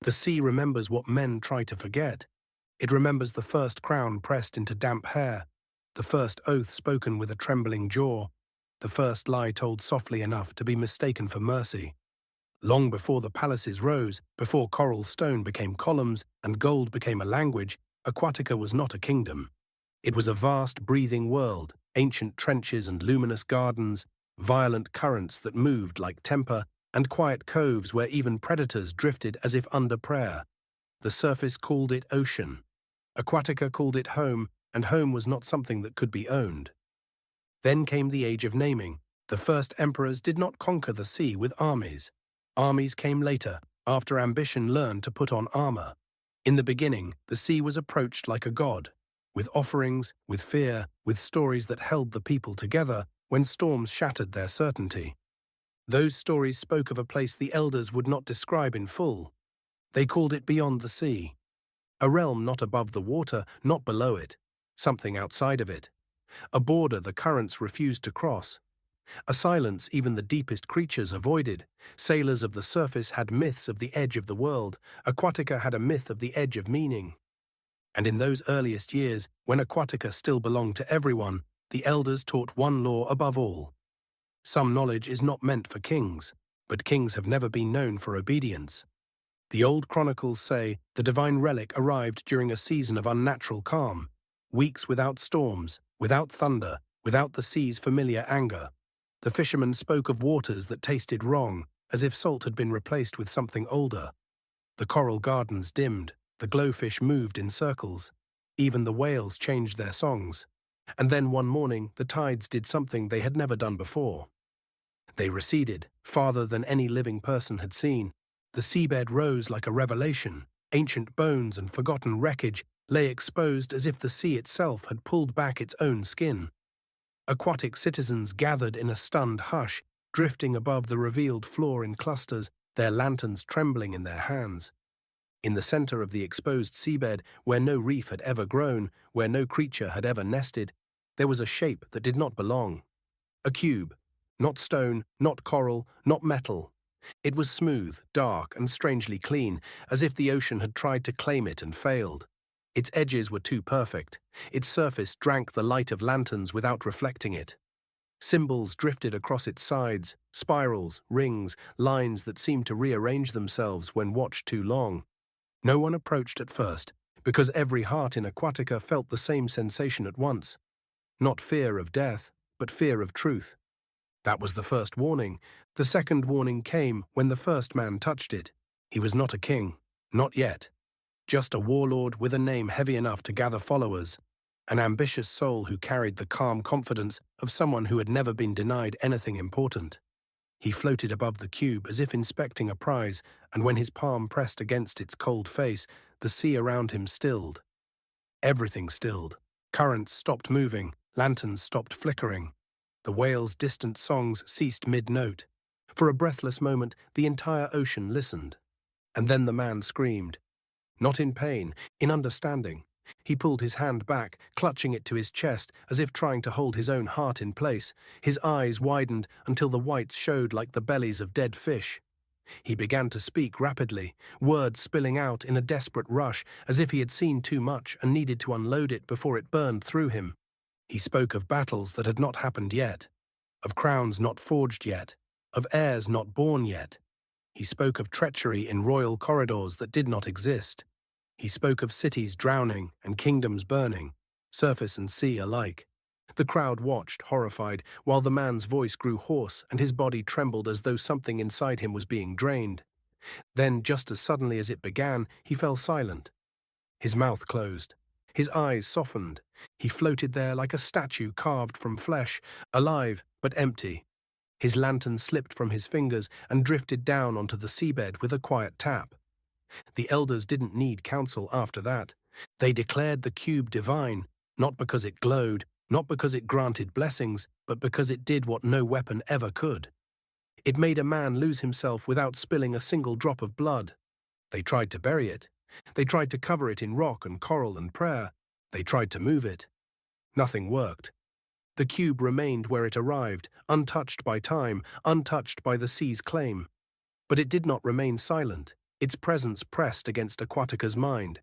The sea remembers what men try to forget. It remembers the first crown pressed into damp hair, the first oath spoken with a trembling jaw, the first lie told softly enough to be mistaken for mercy. Long before the palaces rose, before coral stone became columns and gold became a language, Aquatica was not a kingdom. It was a vast, breathing world, ancient trenches and luminous gardens, violent currents that moved like temper, and quiet coves where even predators drifted as if under prayer. The surface called it ocean. Aquatica called it home, and home was not something that could be owned. Then came the age of naming. The first emperors did not conquer the sea with armies. Armies came later, after ambition learned to put on armor. In the beginning, the sea was approached like a god, with offerings, with fear, with stories that held the people together when storms shattered their certainty. Those stories spoke of a place the elders would not describe in full. They called it beyond the sea. A realm not above the water, not below it, something outside of it. A border the currents refused to cross. A silence even the deepest creatures avoided. Sailors of the surface had myths of the edge of the world. Aquatica had a myth of the edge of meaning. And in those earliest years, when Aquatica still belonged to everyone, the elders taught one law above all. Some knowledge is not meant for kings, but kings have never been known for obedience. The old chronicles say the divine relic arrived during a season of unnatural calm, weeks without storms, without thunder, without the sea's familiar anger. The fishermen spoke of waters that tasted wrong, as if salt had been replaced with something older. The coral gardens dimmed, the glowfish moved in circles. Even the whales changed their songs. And then one morning, the tides did something they had never done before. They receded, farther than any living person had seen. The seabed rose like a revelation. Ancient bones and forgotten wreckage lay exposed as if the sea itself had pulled back its own skin. Aquatic citizens gathered in a stunned hush, drifting above the revealed floor in clusters, their lanterns trembling in their hands. In the center of the exposed seabed, where no reef had ever grown, where no creature had ever nested, there was a shape that did not belong. A cube. Not stone, not coral, not metal. It was smooth, dark, and strangely clean, as if the ocean had tried to claim it and failed. Its edges were too perfect. Its surface drank the light of lanterns without reflecting it. Symbols drifted across its sides, spirals, rings, lines that seemed to rearrange themselves when watched too long. No one approached at first, because every heart in Aquatica felt the same sensation at once. Not fear of death, but fear of truth. That was the first warning. The second warning came when the first man touched it. He was not a king, not yet. Just a warlord with a name heavy enough to gather followers. An ambitious soul who carried the calm confidence of someone who had never been denied anything important. He floated above the cube as if inspecting a prize, and when his palm pressed against its cold face, the sea around him stilled. Everything stilled. Currents stopped moving, lanterns stopped flickering. The whales' distant songs ceased mid-note. For a breathless moment, the entire ocean listened. And then the man screamed. Not in pain, in understanding. He pulled his hand back, clutching it to his chest, as if trying to hold his own heart in place. His eyes widened until the whites showed like the bellies of dead fish. He began to speak rapidly, words spilling out in a desperate rush, as if he had seen too much and needed to unload it before it burned through him. He spoke of battles that had not happened yet, of crowns not forged yet, of heirs not born yet. He spoke of treachery in royal corridors that did not exist. He spoke of cities drowning and kingdoms burning, surface and sea alike. The crowd watched, horrified, while the man's voice grew hoarse and his body trembled as though something inside him was being drained. Then, just as suddenly as it began, he fell silent. His mouth closed. His eyes softened. He floated there like a statue carved from flesh, alive but empty. His lantern slipped from his fingers and drifted down onto the seabed with a quiet tap. The elders didn't need counsel after that. They declared the cube divine, not because it glowed, not because it granted blessings, but because it did what no weapon ever could. It made a man lose himself without spilling a single drop of blood. They tried to bury it. They tried to cover it in rock and coral and prayer. They tried to move it. Nothing worked. The cube remained where it arrived, untouched by time, untouched by the sea's claim. But it did not remain silent. Its presence pressed against Aquatica's mind.